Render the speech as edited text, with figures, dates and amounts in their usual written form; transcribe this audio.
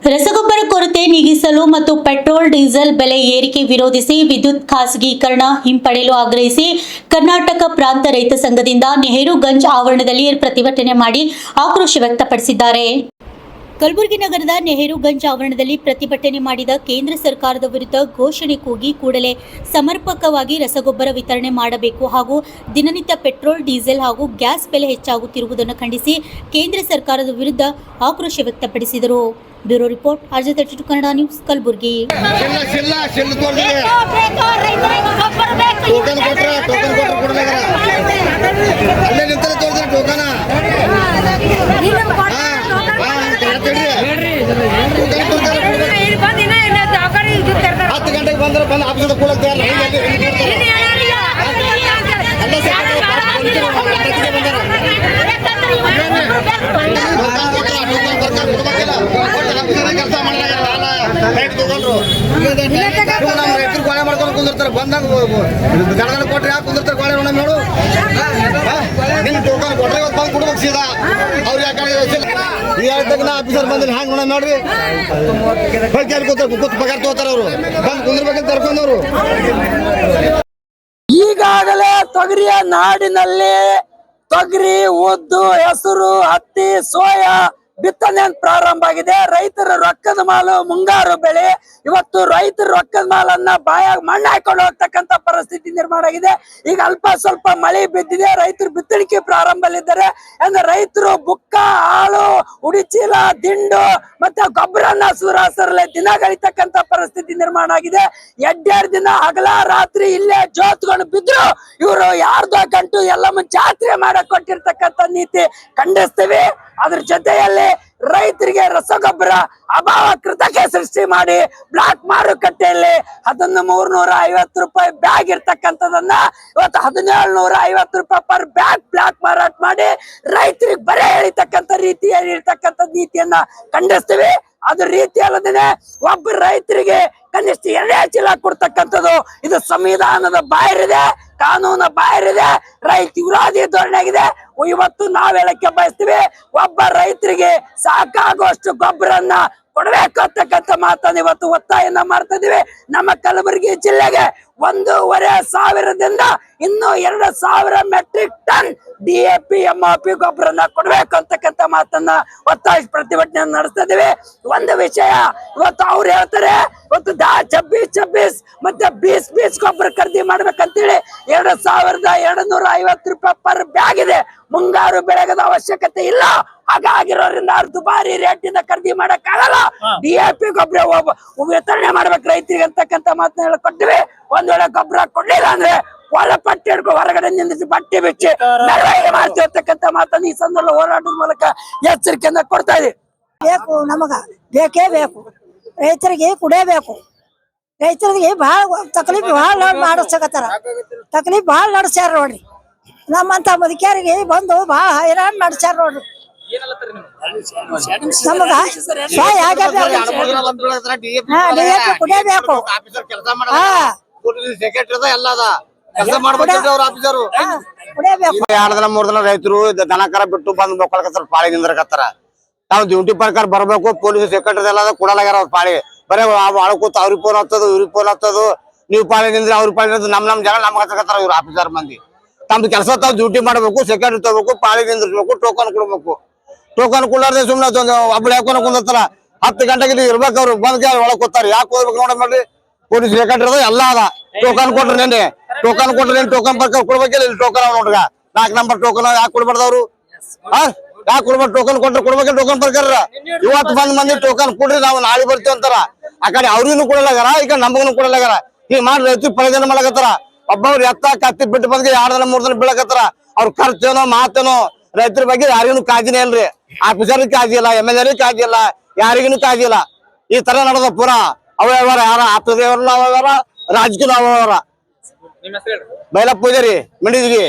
ರಸಗೊಬ್ಬರ ಕೊರತೆ ನೀಗಿಸಲು ಮತ್ತು ಪೆಟ್ರೋಲ್ ಡೀಸೆಲ್ ಬೆಲೆ ಏರಿಕೆ ವಿರೋಧಿಸಿ ವಿದ್ಯುತ್ ಖಾಸಗೀಕರಣ ಹಿಂಪಡೆಯಲು ಆಗ್ರಹಿಸಿ ಕರ್ನಾಟಕ ಪ್ರಾಂತ ರೈತ ಸಂಘದಿಂದ ನೆಹರುಗಂಜ್ ಆವರಣದಲ್ಲಿ ಪ್ರತಿಭಟನೆ ಮಾಡಿ ಆಕ್ರೋಶ ವ್ಯಕ್ತಪಡಿಸಿದ್ದಾರೆ. ಕಲಬುರಗಿ ನಗರದ ನೆಹರುಗಂಜ್ ಆವರಣದಲ್ಲಿ ಪ್ರತಿಭಟನೆ ಮಾಡಿದ ಕೇಂದ್ರ ಸರ್ಕಾರದ ವಿರುದ್ಧ ಘೋಷಣೆ ಕೂಗಿ ಕೂಡಲೇ ಸಮರ್ಪಕವಾಗಿ ರಸಗೊಬ್ಬರ ವಿತರಣೆ ಮಾಡಬೇಕು ಹಾಗೂ ದಿನನಿತ್ಯ ಪೆಟ್ರೋಲ್ ಡೀಸೆಲ್ ಹಾಗೂ ಗ್ಯಾಸ್ ಬೆಲೆ ಹೆಚ್ಚಾಗುತ್ತಿರುವುದನ್ನು ಖಂಡಿಸಿ ಕೇಂದ್ರ ಸರ್ಕಾರದ ವಿರುದ್ಧ ಆಕ್ರೋಶ ವ್ಯಕ್ತಪಡಿಸಿದರು. Bureau report RJ32 Kannada news Kalaburagi. ರೈತರು ಕೊಳೆ ಮಾಡ್ಕೊಂಡು ಕುಂದಿರ್ತಾರೆ. ಬಂದಂಗ ಗಡಗಡ ಕೊಟ್ರೆ ಯಾಕೆ ಕುಂದಿರ್ತಾರೆ ಕೊಳೆ ನೋಡ ನೋಡು. ನಿನ್ ಟೋಕನ್ ಕೊಟ್ರೆ ಇವತ್ತು ಬಂದು ಕೊಡ್ಬೇಕು ಸೀದಾ. ಅವ್ರು ಯಾಕೆ ಈ ಹೇಳ್ದಾಗ ಆಫೀಸರ್ ಬಂದ್ರೆ ಹ್ಯಾಂಗ ನೋಡ ನೋಡ್ರಿ. ಕೂತ್ ಪಗಾರ ತಗೋತಾರ ಅವರು. ಬಂದು ಕುಂದಿರ್ಬೇಕಂತ ಕರ್ಕೊಂಡವ್ರು. ಈಗಾಗಲೇ ತೊಗರಿಯ ನಾಡಿನಲ್ಲಿ ತೊಗರಿ, ಉದ್ದು, ಹೆಸರು, ಹತ್ತಿ, ಸೋಯಾ ಬಿತ್ತನೆ ಪ್ರಾರಂಭ ಆಗಿದೆ. ರೈತರ ರೊಕ್ಕದ ಮಾಲು ಮುಂಗಾರು ಬೆಳೆ. ಇವತ್ತು ರೈತರ ರೊಕ್ಕದ ಮಾಲನ್ನ ಬಾಯಾಗ ಮಣ್ಣು ಹಾಕೊಂಡು ಹೋಗ್ತಕ್ಕಂತ ಪರಿಸ್ಥಿತಿ ನಿರ್ಮಾಣ ಆಗಿದೆ. ಈಗ ಅಲ್ಪ ಸ್ವಲ್ಪ ಮಳೆ ಬಿದ್ದಿದೆ, ರೈತರು ಬಿತ್ತಣಿಕೆ ಪ್ರಾರಂಭದಲ್ಲಿದ್ದಾರೆ. ಅಂದ್ರೆ ರೈತರು ಬುಕ್ಕ, ಹಾಳು, ಉಡಿಚೀಲ, ದಿಂಡು ಮತ್ತೆ ಗೊಬ್ಬರನ್ನ ಸುರಾಸರಲೆ ದಿನ ಗಳಿತಕ್ಕಂತ ಪರಿಸ್ಥಿತಿ ನಿರ್ಮಾಣ ಆಗಿದೆ. 2 ದಿನ ಹಗಲ ರಾತ್ರಿ ಇಲ್ಲೇ ಜೋತ್ಕೊಂಡು ಬಿದ್ರು. ಇವರು ಯಾರ್ದೋ ಗಂಟು ಎಲ್ಲ ಜಾತ್ರೆ ಮಾಡಕ್ ಕೊಟ್ಟಿರ್ತಕ್ಕಂಥ ನೀತಿ ಖಂಡಿಸ್ತೀವಿ. ಅದ್ರ ಜೊತೆಯಲ್ಲಿ ರೈತರಿಗೆ ರಸಗೊಬ್ಬರ ಅಭಾವ ಕೃತಕ ಸೃಷ್ಟಿ ಮಾಡಿ ಬ್ಲಾಕ್ ಮಾರುಕಟ್ಟೆಯಲ್ಲಿ 1350 ರೂಪಾಯಿ ಬ್ಯಾಗ್ ಇರ್ತಕ್ಕಂಥದನ್ನ ಇವತ್ತು 1750 ರೂಪಾಯಿ ಪರ್ ಬ್ಯಾಗ್ ಬ್ಲಾಕ್ ಮಾರಾಟ ಮಾಡಿ ರೈತರಿಗೆ ಬರೆ ಎಳಿತಕ್ಕಂಥ ರೀತಿಯಲ್ಲಿ ಇರ್ತಕ್ಕಂಥ ನೀತಿಯನ್ನ ಖಂಡಿಸ್ತೀವಿ. ಅದು ರೀತಿ ಅಲ್ಲದೇನೆ ಒಬ್ಬ ರೈತರಿಗೆ ಕನಿಷ್ಠ 2 ಚೀಲ ಕೊಡ್ತಕ್ಕಂಥದ್ದು ಇದು ಸಂವಿಧಾನದ ಬಾಹಿರಿದೆ, ಕಾನೂನ ಬಾಹಿರಿದೆ, ರೈತ ವಿರೋಧಿ ಧೋರಣೆ ಆಗಿದೆ. ಇವತ್ತು ನಾವ್ ಹೇಳಕ್ಕೆ ಬಯಸ್ತೀವಿ, ಒಬ್ಬ ರೈತರಿಗೆ ಸಾಕಾಗುವಷ್ಟು ಗೊಬ್ಬರನ್ನ ಕೊಡ್ಬೇಕು ಅಂತಕ್ಕಂಥ ಮಾತನ್ನ ಇವತ್ತು ಒತ್ತಾಯನ ಮಾಡ್ತಾ ಇದೀವಿ. ನಮ್ಮ ಕಲಬುರಗಿ ಜಿಲ್ಲೆಗೆ 1,500ದಿಂದ ಇನ್ನು 2,000 ಮೆಟ್ರಿಕ್ ಟನ್ DAP MOP ಗೊಬ್ಬರನ್ನ ಕೊಡ್ಬೇಕು ಅಂತಕ್ಕಂಥ ಮಾತನ್ನ ಒತ್ತಾಯಿಸಿ ಪ್ರತಿಭಟನೆ ನಡೆಸ್ತಾ ಇದೀವಿ. ಒಂದು ವಿಷಯ ಇವತ್ತು ಅವ್ರು ಹೇಳ್ತಾರೆ, ಇವತ್ತು 26 ಮತ್ತೆ 20 ಗೊಬ್ಬರ ಖರೀದಿ ಮಾಡ್ಬೇಕಂತೇಳಿ 2,250 ರೂಪಾಯಿ ಪರ್ ಬ್ಯಾಗ್ ಇದೆ. ಮುಂಗಾರು ಬೆಳೆಗದ ಅವಶ್ಯಕತೆ ಇಲ್ಲ. ಹಾಗಾಗಿರೋದ್ರಿಂದ ದುಬಾರಿ ರೇಟ್ ಇಂದ ಖರೀದಿ ಮಾಡಕ್ ಆಗಲ್ಲ. DAP ಗೊಬ್ಬರ ವಿತರಣೆ ಮಾಡ್ಬೇಕು ರೈತರಿಗೆ ಅಂತಕ್ಕಂಥ ಮಾತನ್ನ ಹೇಳಿಕೊಟ್ಟಿವಿ. ಒಂದ್ ವೇಳೆ ಗೊಬ್ಬರ ಕೊಡ್ಲಿಲ್ಲ ಅಂದ್ರೆ ಒಳ ಪಟ್ಟಿ ಹಿಡ್ಕೊ ಹೊರಗಡೆ ನಿಂದಿಸಿ ಬಟ್ಟೆ ಬಿಚ್ಚಿ ಮೆರವಣಿಗೆ ಮಾಡ್ತೀವಿ ಅಂತಕ್ಕಂಥ ಮಾತನ್ನ ಈ ಸಂದರ್ಭ ಹೋರಾಟದ ಮೂಲಕ ಎಚ್ಚರಿಕೆಯನ್ನ ಕೊಡ್ತಾ ಇದೀವಿ. ಬೇಕು, ನಮಗ ಬೇಕೇ ಬೇಕು. ರೈತರಿಗೆ ಕುಡಿಯಬೇಕು. ರೈತರಿಗೆ ಬಹಳ ತಕ್ಲೀಫ್ ಬಹಳ ಮಾಡಿಸ್ಕತ್ತಾರ. ತಕ್ಲೀಫ್ ಬಹಳ ನಡೆಸ್ಯಾರ ನೋಡ್ರಿ. ನಮ್ಮಂತ ಮುದುಕಿಯರಿಗೆ ಬಂದು ಬಹಳ ಹೈರಾಣ ಮಾಡಿಸ್ಯಾರ ನೋಡ್ರಿ. ನಮಗ ಕುಡಿಯಬೇಕು. ಎರಡು ದಿನ 3 ದಿನ ರೈತರು ದನ ಕರ ಬಿಟ್ಟು ಬಂದ್ ಮಕ್ಕಳಕತ್ತಾರ, ಪಾಳಿ ನಿಂದ್ರಕತ್ತಾರ. ನಾವು ಡ್ಯೂಟಿ ಪ್ರಕಾರ ಬರ್ಬೇಕು. ಪೊಲೀಸ್ ಸೆಕ್ರೆಟರಿ ಎಲ್ಲ ಕೊಡಲಾಗ್ಯಾರ ಅವ್ರ ಪಾಳಿ. ಬರೇ ಕೂತ ಅವ್ರಿಗೆ ಫೋನ್ ಹತ್ತದು, ಇವ್ರಿಗೆ ಫೋನ್ ಹತ್ತದು. ನೀವು ಪಾಳಿ ನಿಂದ್ರೆ ಅವ್ರ ಪಾಳಿ ನಿಂದ್ರೆ ನಮ್ ಜನ ನಮ್ಗೆ ಹಚ್ಚಕತ್ತಾರ ಇವ್ರು ಆಫೀಸರ್ ಮಂದಿ. ತಮ್ದು ಕೆಲಸ ತಾವ್ ಡ್ಯೂಟಿ ಮಾಡ್ಬೇಕು, ಸೆಕ್ರೆಟರಿ ತಗೋಬೇಕು, ಪಾಳಿ ನಿಂದಿರ್ಬೇಕು, ಟೋಕನ್ ಕೊಡ್ಬೇಕು. ಟೋಕನ್ ಕೊಡ್ಲಾರ್ದೆ ಸುಮ್ನೆ ಒಬ್ಳು ಯಾಕೋನ ಕುಂದಿರ್ತಾರ. 10 ಗಂಟೆಗೆ ಇರ್ಬೇಕು. ಅವ್ರು ಬಂದ್ ಒಳಗ್ ಕೂತಾರ. ಯಾಕೆ ಹೋಗ್ಬೇಕು ನೋಡ ಮಾಡ್ರಿ. ಪೊಲೀಸ್ ಸೆಕ್ರೆಟರಿ ಎಲ್ಲ ಅದ. ಟೋಕನ್ ಕೊಟ್ರಿ ನೆನ್ನೆ, ಟೋಕನ್ ಕೊಟ್ರಿ ಟೋಕನ್ ಪ್ರಕಾರ ಕೊಡ್ಬೇಕಿಲ್ಲ. ಇಲ್ಲಿ ಟೋಕನ್ ನೋಡ್ರ 4 ನಂಬರ್ ಟೋಕನ್ ಯಾಕೆ ಕೊಡ್ಬಾರ್ದವ್ರು? ಯಾಕೆ ಕೊಡ್ಬಾರ್ದು? ಟೋಕನ್ ಕೊಟ್ರೆ ಕೊಡ್ಬೇಕಿಲ್ಲ ಟೋಕನ್ ಪ್ರಕಾರ. ಇವತ್ತು ಬಂದ್ ಮಂದಿ ಟೋಕನ್ ಕೊಡ್ರಿ, ನಾವು ನಾಳೆ ಬರ್ತೀವಿ ಅಂತಾರ. ಆ ಕಡೆ ಅವ್ರಿಗೂ ಕೊಡಲಾಗಾರ, ಈ ಕಡೆ ನಮಗೂ ಕೊಡಲಾಗಾರ. ಈಗ ಮಾಡಿ ರೈತರು ಪ್ರಯೋಜನ ಮಾಡಕತ್ತಾರ. ಒಬ್ಬವ್ರು ಎತ್ತ ಕತ್ತಿ ಬಿಟ್ಟು ಬಂದ್ 2 ದಿನ 3 ದಿನ ಬೀಳಕತ್ತಾರ. ಅವ್ರ ಖರ್ಚೇನೋ ಮಾತೇನೋ ರೈತರ ಬಗ್ಗೆ ಯಾರಿಗೂ ಕಾಜಿನೇ ಇಲ್ರಿ. ಆಫೀಸರ್ ಕಾಜಿ ಇಲ್ಲ, MLA ಕಾಜಿ ಇಲ್ಲ, ಯಾರಿಗೂ ಕಾಜಿ ಇಲ್ಲ. ಈ ತರ ನಡೆದ ಪೂರಾ ಅವ್ಯವಹಾರ. ಯಾರ ಆಪ್ತದೇವ್ರನ್ನ ಅವ್ಯವಹಾರ, ರಾಜಕೀಯ ಅವ್ಯವಹಾರ. ಬೈಲಪ್ಪ ಪೂಜಾರಿ ಮಂಡಿದ್ವಿ.